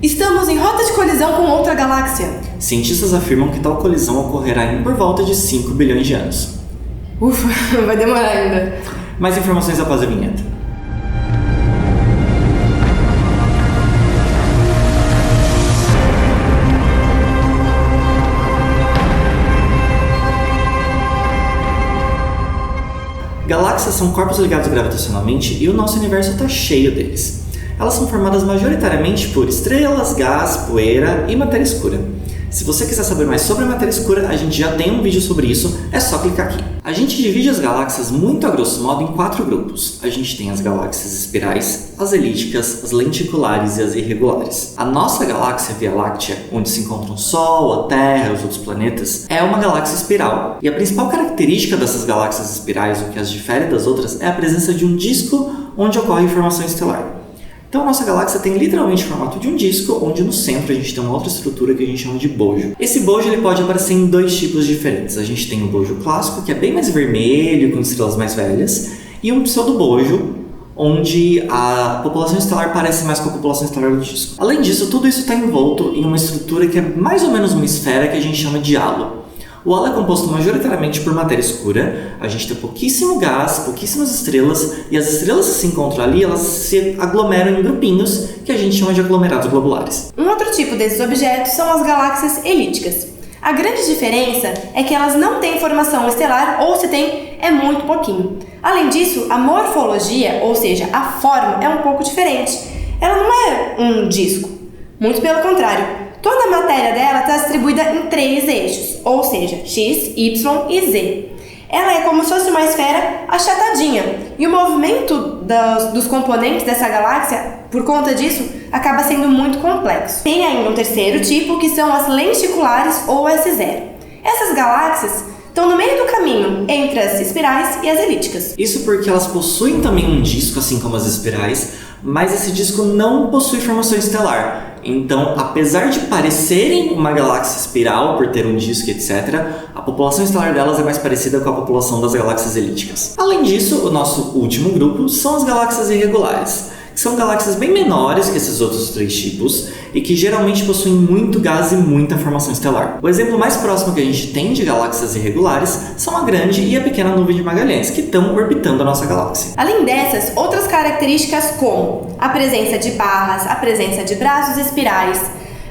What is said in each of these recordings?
Estamos em rota de colisão com outra galáxia. Cientistas afirmam que tal colisão ocorrerá em por volta de 5 bilhões de anos. Ufa, vai demorar ainda. Mais informações após a vinheta. Galáxias são corpos ligados gravitacionalmente e o nosso universo está cheio deles. Elas são formadas majoritariamente por estrelas, gás, poeira e matéria escura. Se você quiser saber mais sobre a matéria escura, a gente já tem um vídeo sobre isso, é só clicar aqui. A gente divide as galáxias muito a grosso modo em 4 grupos. A gente tem as galáxias espirais, as elípticas, as lenticulares e as irregulares. A nossa galáxia Via Láctea, onde se encontram o Sol, a Terra e os outros planetas, é uma galáxia espiral. E a principal característica dessas galáxias espirais, o que as difere das outras, é a presença de um disco onde ocorre formação estelar. Então a nossa galáxia tem literalmente o formato de um disco, onde no centro a gente tem uma outra estrutura que a gente chama de bojo. Esse bojo ele pode aparecer em 2 tipos diferentes. A gente tem o bojo clássico, que é bem mais vermelho, com estrelas mais velhas, e um pseudobojo, onde a população estelar parece mais com a população estelar do disco. Além disso, tudo isso está envolto em uma estrutura que é mais ou menos uma esfera que a gente chama de halo. O halo é composto majoritariamente por matéria escura, a gente tem pouquíssimo gás, pouquíssimas estrelas, e as estrelas que se encontram ali, elas se aglomeram em grupinhos, que a gente chama de aglomerados globulares. Um outro tipo desses objetos são as galáxias elípticas. A grande diferença é que elas não têm formação estelar, ou se tem, é muito pouquinho. Além disso, a morfologia, ou seja, a forma, é um pouco diferente. Ela não é um disco, muito pelo contrário. Toda a matéria dela está distribuída em 3 eixos, ou seja, X, Y e Z. Ela é como se fosse uma esfera achatadinha, e o movimento dos componentes dessa galáxia, por conta disso, acaba sendo muito complexo. Tem ainda um terceiro tipo, que são as lenticulares ou S0. Essas galáxias estão no meio do caminho entre as espirais e as elípticas. Isso porque elas possuem também um disco, assim como as espirais, mas esse disco não possui formação estelar. Então, apesar de parecerem uma galáxia espiral por ter um disco, etc., a população estelar delas é mais parecida com a população das galáxias elípticas. Além disso, o nosso último grupo são as galáxias irregulares, que são galáxias bem menores que esses outros 3 tipos e que geralmente possuem muito gás e muita formação estelar. O exemplo mais próximo que a gente tem de galáxias irregulares são a grande e a pequena nuvem de Magalhães, que estão orbitando a nossa galáxia. Além dessas, outras características como a presença de barras, a presença de braços espirais,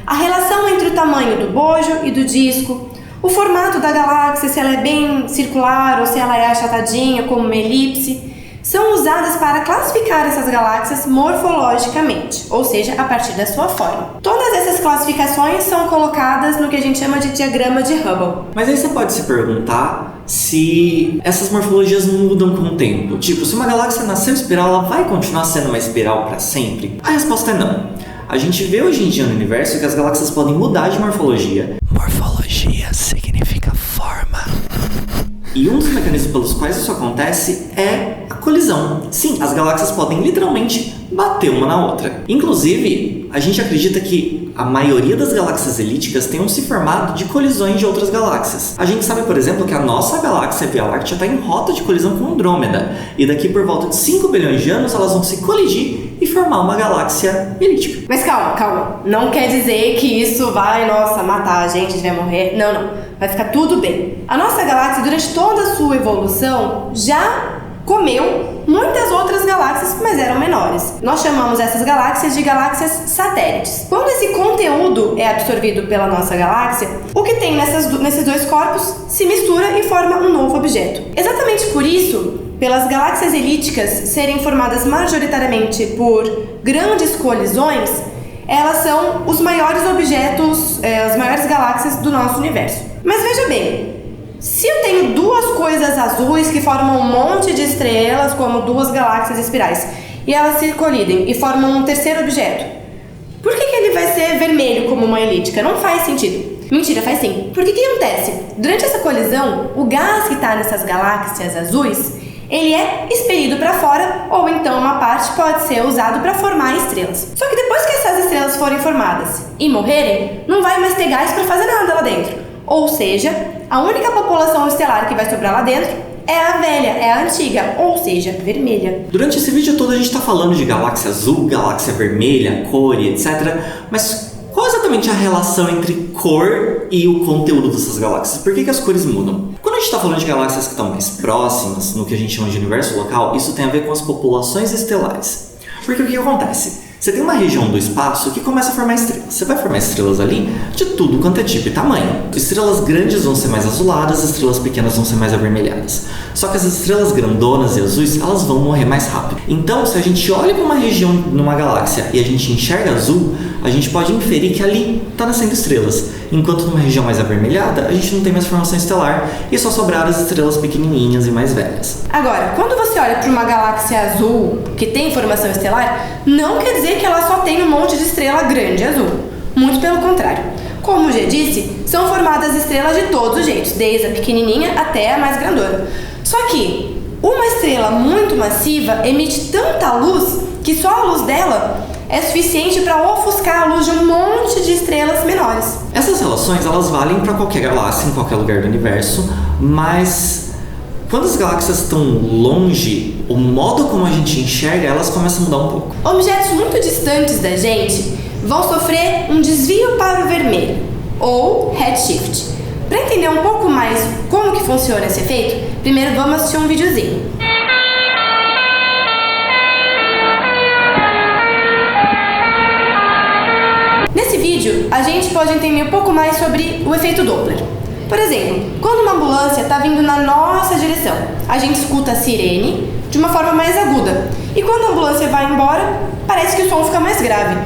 a relação entre o tamanho do bojo e do disco, o formato da galáxia, se ela é bem circular ou se ela é achatadinha como uma elipse, são usadas para classificar essas galáxias morfologicamente, ou seja, a partir da sua forma. Todas essas classificações são colocadas no que a gente chama de diagrama de Hubble. Mas aí você pode se perguntar se essas morfologias não mudam com o tempo. Tipo, se uma galáxia nasceu espiral, ela vai continuar sendo uma espiral para sempre? A resposta é não. A gente vê hoje em dia no universo que as galáxias podem mudar de morfologia. Morfologia significa forma. E um dos mecanismos pelos quais isso acontece é a colisão. Sim, as galáxias podem literalmente bater uma na outra. Inclusive, a gente acredita que a maioria das galáxias elípticas tenham se formado de colisões de outras galáxias. A gente sabe, por exemplo, que a nossa galáxia Via Láctea está em rota de colisão com Andrômeda, e daqui por volta de 5 bilhões de anos elas vão se colidir e formar uma galáxia elíptica. Mas calma. Não quer dizer que isso vai, matar a gente vai morrer. Não. Vai ficar tudo bem. A nossa galáxia, durante toda a sua evolução, já comeu muitas outras galáxias, mas eram menores. Nós chamamos essas galáxias de galáxias satélites. Quando esse conteúdo é absorvido pela nossa galáxia, o que tem nesses 2 corpos se mistura e forma um novo objeto. Exatamente por isso, pelas galáxias elípticas serem formadas majoritariamente por grandes colisões, elas são os maiores objetos, as maiores galáxias do nosso universo. Mas veja bem, se eu tenho 2 coisas azuis que formam um monte de estrelas, como 2 galáxias espirais, e elas se colidem e formam um terceiro objeto, por que ele vai ser vermelho como uma elíptica? Não faz sentido. Mentira, faz sim. Porque o que acontece? Durante essa colisão, o gás que está nessas galáxias azuis, ele é expelido para fora, ou então uma parte pode ser usado para formar estrelas. Só que depois que essas estrelas forem formadas e morrerem, não vai mais ter gás para fazer nada lá dentro. Ou seja, a única população estelar que vai sobrar lá dentro é a velha, é a antiga, ou seja, vermelha. Durante esse vídeo todo a gente está falando de galáxia azul, galáxia vermelha, cor e etc. Mas qual é exatamente a relação entre cor e o conteúdo dessas galáxias? Por que as cores mudam? Quando a gente está falando de galáxias que estão mais próximas, no que a gente chama de universo local, isso tem a ver com as populações estelares. Porque o que acontece? Você tem uma região do espaço que começa a formar estrelas. Você vai formar estrelas ali de tudo quanto é tipo e tamanho. Estrelas grandes vão ser mais azuladas, estrelas pequenas vão ser mais avermelhadas. Só que as estrelas grandonas e azuis, elas vão morrer mais rápido. Então, se a gente olha para uma região numa galáxia e a gente enxerga azul, a gente pode inferir que ali está nascendo estrelas. Enquanto numa região mais avermelhada, a gente não tem mais formação estelar e só sobraram as estrelas pequenininhas e mais velhas. Agora, quando você olha para uma galáxia azul que tem formação estelar, não quer dizer que ela só tem um monte de estrela grande azul. Muito pelo contrário. Como já disse, são formadas estrelas de todos os jeitos, desde a pequenininha até a mais grandona. Só que uma estrela muito massiva emite tanta luz que só a luz dela é suficiente para ofuscar a luz de um monte de estrelas menores. Essas relações, elas valem para qualquer galáxia, em qualquer lugar do universo, mas quando as galáxias estão longe, o modo como a gente enxerga, elas começam a mudar um pouco. Objetos muito distantes da gente vão sofrer um desvio para o vermelho, ou redshift. Para entender um pouco mais como que funciona esse efeito, primeiro vamos assistir um videozinho. Nesse vídeo, a gente pode entender um pouco mais sobre o efeito Doppler. Por exemplo, quando uma ambulância está vindo na nossa direção, a gente escuta a sirene de uma forma mais aguda. E quando a ambulância vai embora, parece que o som fica mais grave.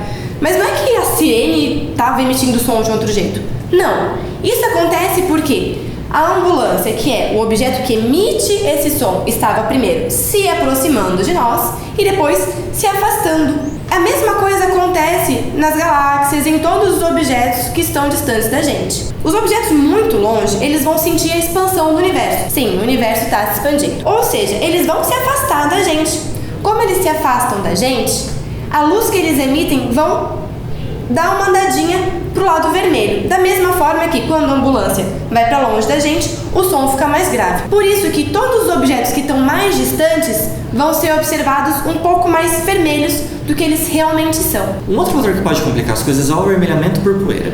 Mas não é que a sirene estava emitindo som de outro jeito. Não. Isso acontece porque a ambulância, que é o objeto que emite esse som, estava primeiro se aproximando de nós e depois se afastando. A mesma coisa acontece nas galáxias e em todos os objetos que estão distantes da gente. Os objetos muito longe, eles vão sentir a expansão do universo. Sim, o universo está se expandindo. Ou seja, eles vão se afastar da gente. Como eles se afastam da gente, a luz que eles emitem vão dar uma andadinha pro lado vermelho. Da mesma forma que quando a ambulância vai para longe da gente, o som fica mais grave. Por isso que todos os objetos que estão mais distantes vão ser observados um pouco mais vermelhos do que eles realmente são. Um outro fator que pode complicar as coisas é o avermelhamento por poeira.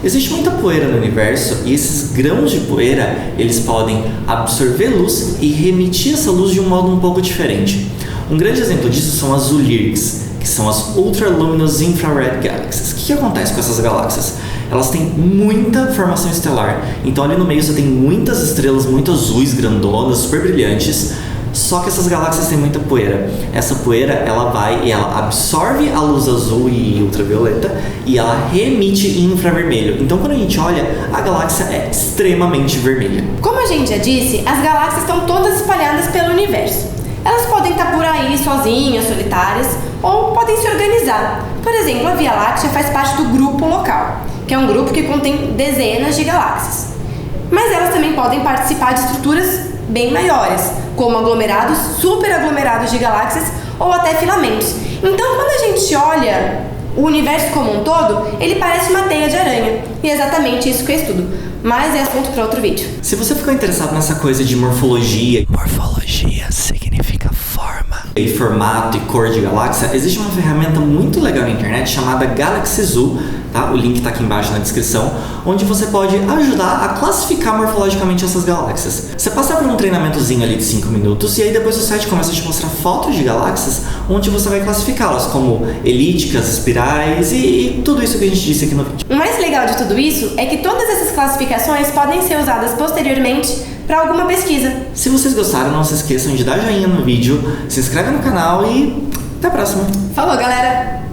Existe muita poeira no universo e esses grãos de poeira, eles podem absorver luz e remitir essa luz de um modo um pouco diferente. Um grande exemplo disso são as ULIRGs, que são as Ultra Luminous Infrared Galaxies. O que acontece com essas galáxias? Elas têm muita formação estelar, então ali no meio você tem muitas estrelas muito azuis, grandonas, super brilhantes, só que essas galáxias têm muita poeira. Essa poeira, ela vai e ela absorve a luz azul e ultravioleta e ela remite em infravermelho. Então quando a gente olha, a galáxia é extremamente vermelha. Como a gente já disse, as galáxias estão todas espalhadas pelo universo. Elas podem estar por aí sozinhas, solitárias, ou podem se organizar. Por exemplo, a Via Láctea faz parte do grupo local, que é um grupo que contém dezenas de galáxias. Mas elas também podem participar de estruturas bem maiores, como aglomerados, superaglomerados de galáxias ou até filamentos. Então, quando a gente olha o universo como um todo, ele parece uma teia de aranha. E é exatamente isso que eu estudo. Mas é assunto para outro vídeo. Se você ficou interessado nessa coisa de morfologia significa forma e formato e cor de galáxia, existe uma ferramenta muito legal na internet chamada Galaxy Zoo, tá? O link está aqui embaixo na descrição, onde você pode ajudar a classificar morfologicamente essas galáxias. Você passa por um treinamentozinho ali de 5 minutos e aí depois o site começa a te mostrar fotos de galáxias onde você vai classificá-las como elípticas, espirais e tudo isso que a gente disse aqui no vídeo. O mais legal de tudo isso é que todas essas classificações podem ser usadas posteriormente para alguma pesquisa. Se vocês gostaram, não se esqueçam de dar joinha no vídeo, se inscreve no canal e até a próxima. Falou, galera!